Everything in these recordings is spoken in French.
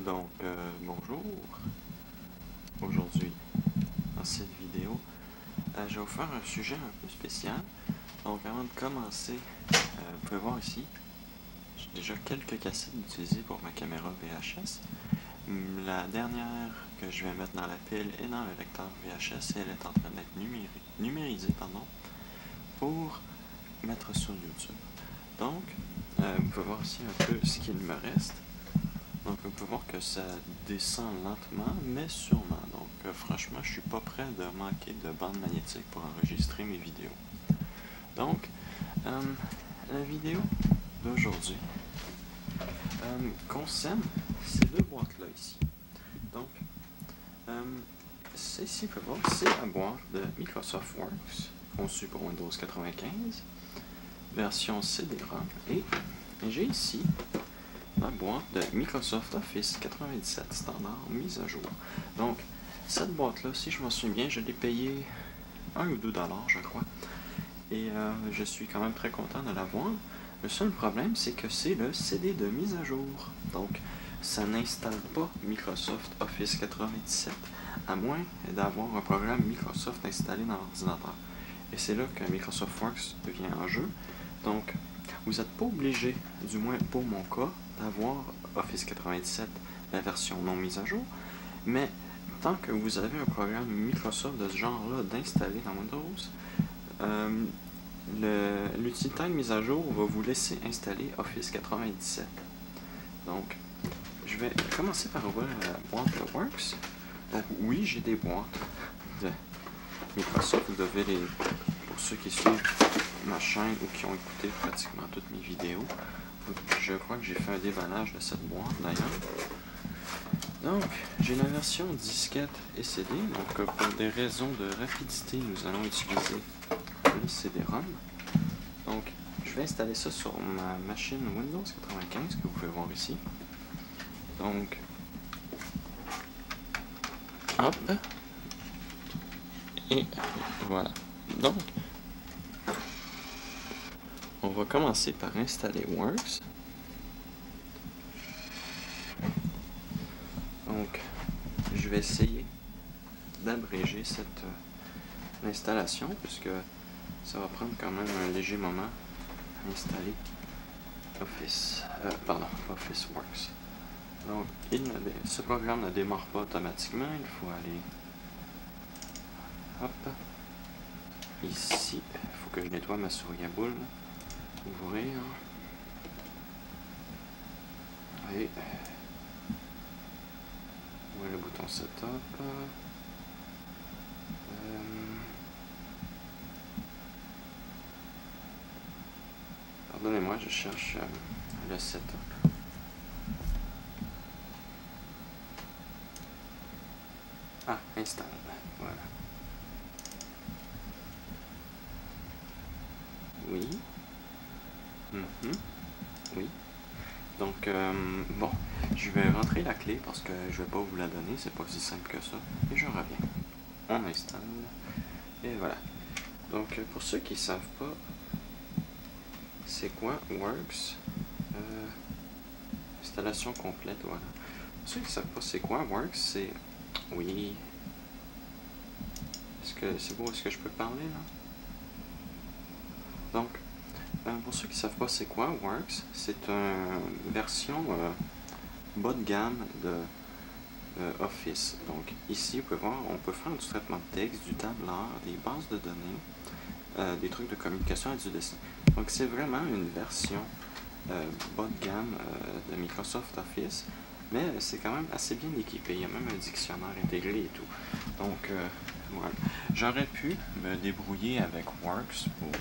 Bonjour. Aujourd'hui, dans cette vidéo, je vais vous faire un sujet un peu spécial. Donc, avant de commencer, vous pouvez voir ici, j'ai déjà quelques cassettes utilisées pour ma caméra VHS. La dernière que je vais mettre dans la pile est dans le lecteur VHS et elle est en train d'être numérisée pour mettre sur YouTube. Donc, vous pouvez voir ici un peu ce qu'il me reste. Donc, vous pouvez voir que ça descend lentement, mais sûrement. Donc, franchement, je suis pas prêt de manquer de bande magnétique pour enregistrer mes vidéos. Donc, la vidéo d'aujourd'hui concerne ces deux boîtes-là ici. Donc, ici, vous pouvez voir, c'est la boîte de Microsoft Works, conçue pour Windows 95, version CD-ROM, et j'ai ici la boîte de Microsoft Office 97 standard mise à jour. Donc, cette boîte-là, si je m'en souviens bien, je l'ai payée 1 ou 2 $, je crois. Et je suis quand même très content de l'avoir. Le seul problème, c'est que c'est le CD de mise à jour. Donc, ça n'installe pas Microsoft Office 97, à moins d'avoir un programme Microsoft installé dans l'ordinateur. Et c'est là que Microsoft Works vient en jeu. Donc, vous n'êtes pas obligé, du moins pour mon cas, d'avoir Office 97, la version non mise à jour, mais tant que vous avez un programme Microsoft de ce genre-là d'installer dans Windows, l'utilitaire de mise à jour va vous laisser installer Office 97. Donc, je vais commencer par ouvrir la boîte de Works. Donc, oui, j'ai des boîtes de Microsoft. Vous devez les, pour ceux qui suivent ma chaîne ou qui ont écouté pratiquement toutes mes vidéos, je crois que j'ai fait un déballage de cette boîte d'ailleurs. Donc, j'ai la version disquette et CD. Donc, pour des raisons de rapidité, nous allons utiliser le CD-ROM. Donc, je vais installer ça sur ma machine Windows 95 que vous pouvez voir ici. Donc, hop, et voilà. Donc, on va commencer par installer Works. Donc, je vais essayer d'abréger cette installation puisque ça va prendre quand même un léger moment à installer Office Works. Donc, ce programme ne démarre pas automatiquement, il faut aller hop, ici, il faut que je nettoie ma souris à boule, ouvrir, et où est le bouton setup, pardonnez-moi, je cherche le setup. Ah, installe, voilà. Oui. Oui. Donc, bon, je vais rentrer la clé parce que je vais pas vous la donner, c'est pas si simple que ça. Et je reviens. On installe. Et voilà. Donc, pour ceux qui savent pas, c'est quoi Works? Installation complète, voilà. Pour ceux qui savent pas c'est quoi Works, c'est... Oui. Est-ce que c'est beau, est-ce que je peux parler, là? Donc, pour ceux qui ne savent pas c'est quoi Works, c'est une version bas de gamme de Office. Donc ici, vous pouvez voir, on peut faire du traitement de texte, du tableur, des bases de données, des trucs de communication et du dessin. Donc c'est vraiment une version bas de gamme de Microsoft Office, mais c'est quand même assez bien équipé. Il y a même un dictionnaire intégré et tout. Donc voilà. J'aurais pu me débrouiller avec Works pour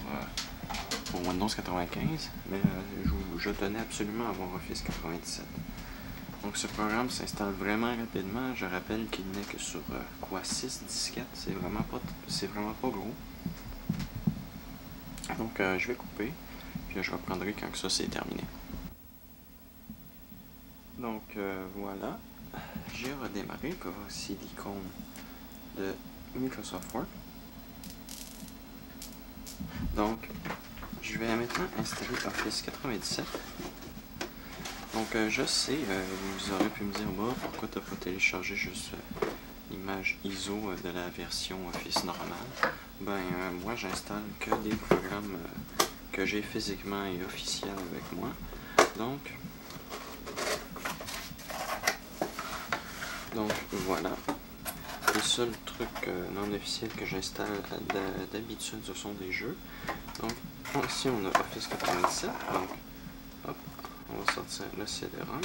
Windows 95, mais je tenais absolument à avoir Office 97. Donc ce programme s'installe vraiment rapidement. Je rappelle qu'il n'est que sur 6 disquettes, c'est vraiment pas gros. Donc je vais couper, puis je reprendrai quand ça c'est terminé. Donc voilà, j'ai redémarré. Vous pouvez voir ici l'icône de Microsoft Word. Donc je vais maintenant installer Office 97. Donc je sais, vous aurez pu me dire, bah, pourquoi tu n'as pas téléchargé juste l'image ISO de la version Office normale. Ben moi j'installe que des programmes que j'ai physiquement et officiels avec moi. Donc voilà. Les seuls trucs non officiels que j'installe d'habitude, ce sont des jeux. Donc ici on a Office 97. Donc hop, on va sortir le CD-ROM,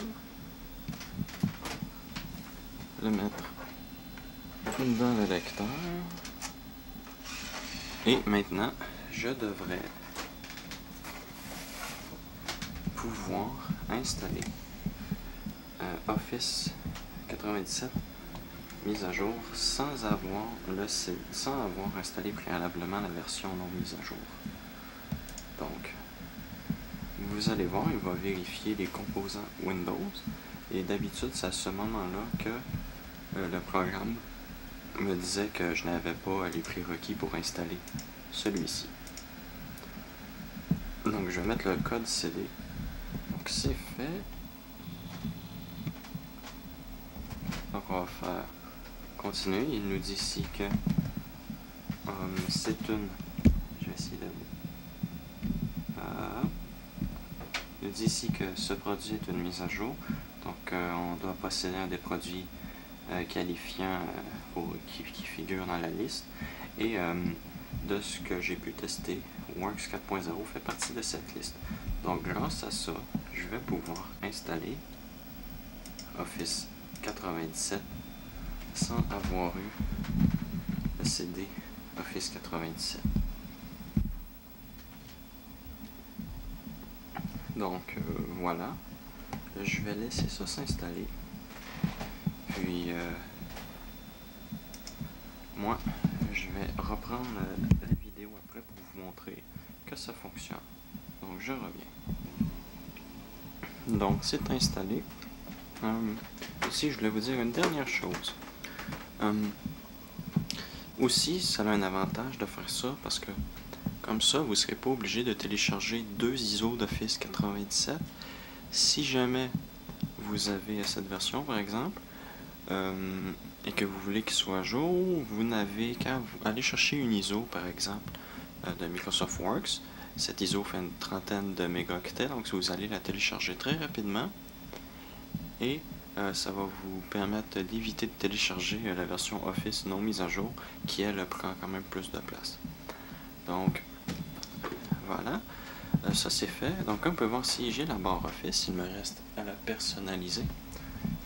le mettre dans le lecteur. Et maintenant, je devrais pouvoir installer Office 97 mise à jour sans avoir installé préalablement la version non mise à jour. Donc, vous allez voir, il va vérifier les composants Windows. Et d'habitude, c'est à ce moment-là que le programme me disait que je n'avais pas les prérequis pour installer celui-ci. Donc, je vais mettre le code CD. Donc, c'est fait. Donc, on va faire continuer. Il nous dit ici que c'est une... Je vais essayer de... il dit ici que ce produit est une mise à jour. Donc, on doit posséder un des produits qualifiants qui figurent dans la liste. Et de ce que j'ai pu tester, Works 4.0 fait partie de cette liste. Donc, grâce à ça, je vais pouvoir installer Office 97 sans avoir eu le CD Office 97. Donc voilà, je vais laisser ça s'installer. Puis moi, je vais reprendre la vidéo après pour vous montrer que ça fonctionne. Donc je reviens. Donc c'est installé. Ici, je voulais vous dire une dernière chose. Aussi, ça a un avantage de faire ça parce que comme ça, vous ne serez pas obligé de télécharger 2 ISO d'Office 97. Si jamais vous avez cette version, par exemple, et que vous voulez qu'il soit à jour, vous n'avez qu'à aller chercher une ISO, par exemple, de Microsoft Works. Cette ISO fait une trentaine de mégaoctets, donc vous allez la télécharger très rapidement. Et ça va vous permettre d'éviter de télécharger la version Office non mise à jour, qui elle prend quand même plus de place. Donc, voilà. Ça c'est fait. Donc on peut voir si j'ai la barre Office, il me reste à la personnaliser,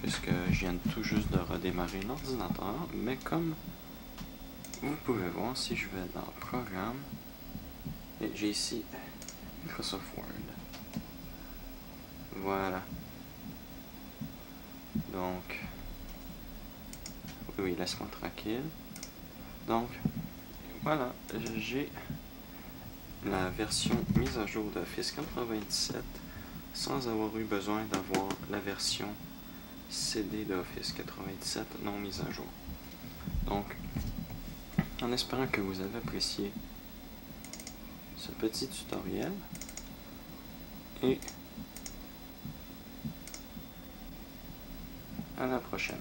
puisque je viens tout juste de redémarrer l'ordinateur. Mais comme vous pouvez voir, si je vais dans Programme, j'ai ici Microsoft Word. Voilà. Donc, oui, laisse-moi tranquille. Donc, voilà, j'ai la version mise à jour d'Office 97 sans avoir eu besoin d'avoir la version CD d'Office 97 non mise à jour. Donc, en espérant que vous avez apprécié ce petit tutoriel et à la prochaine.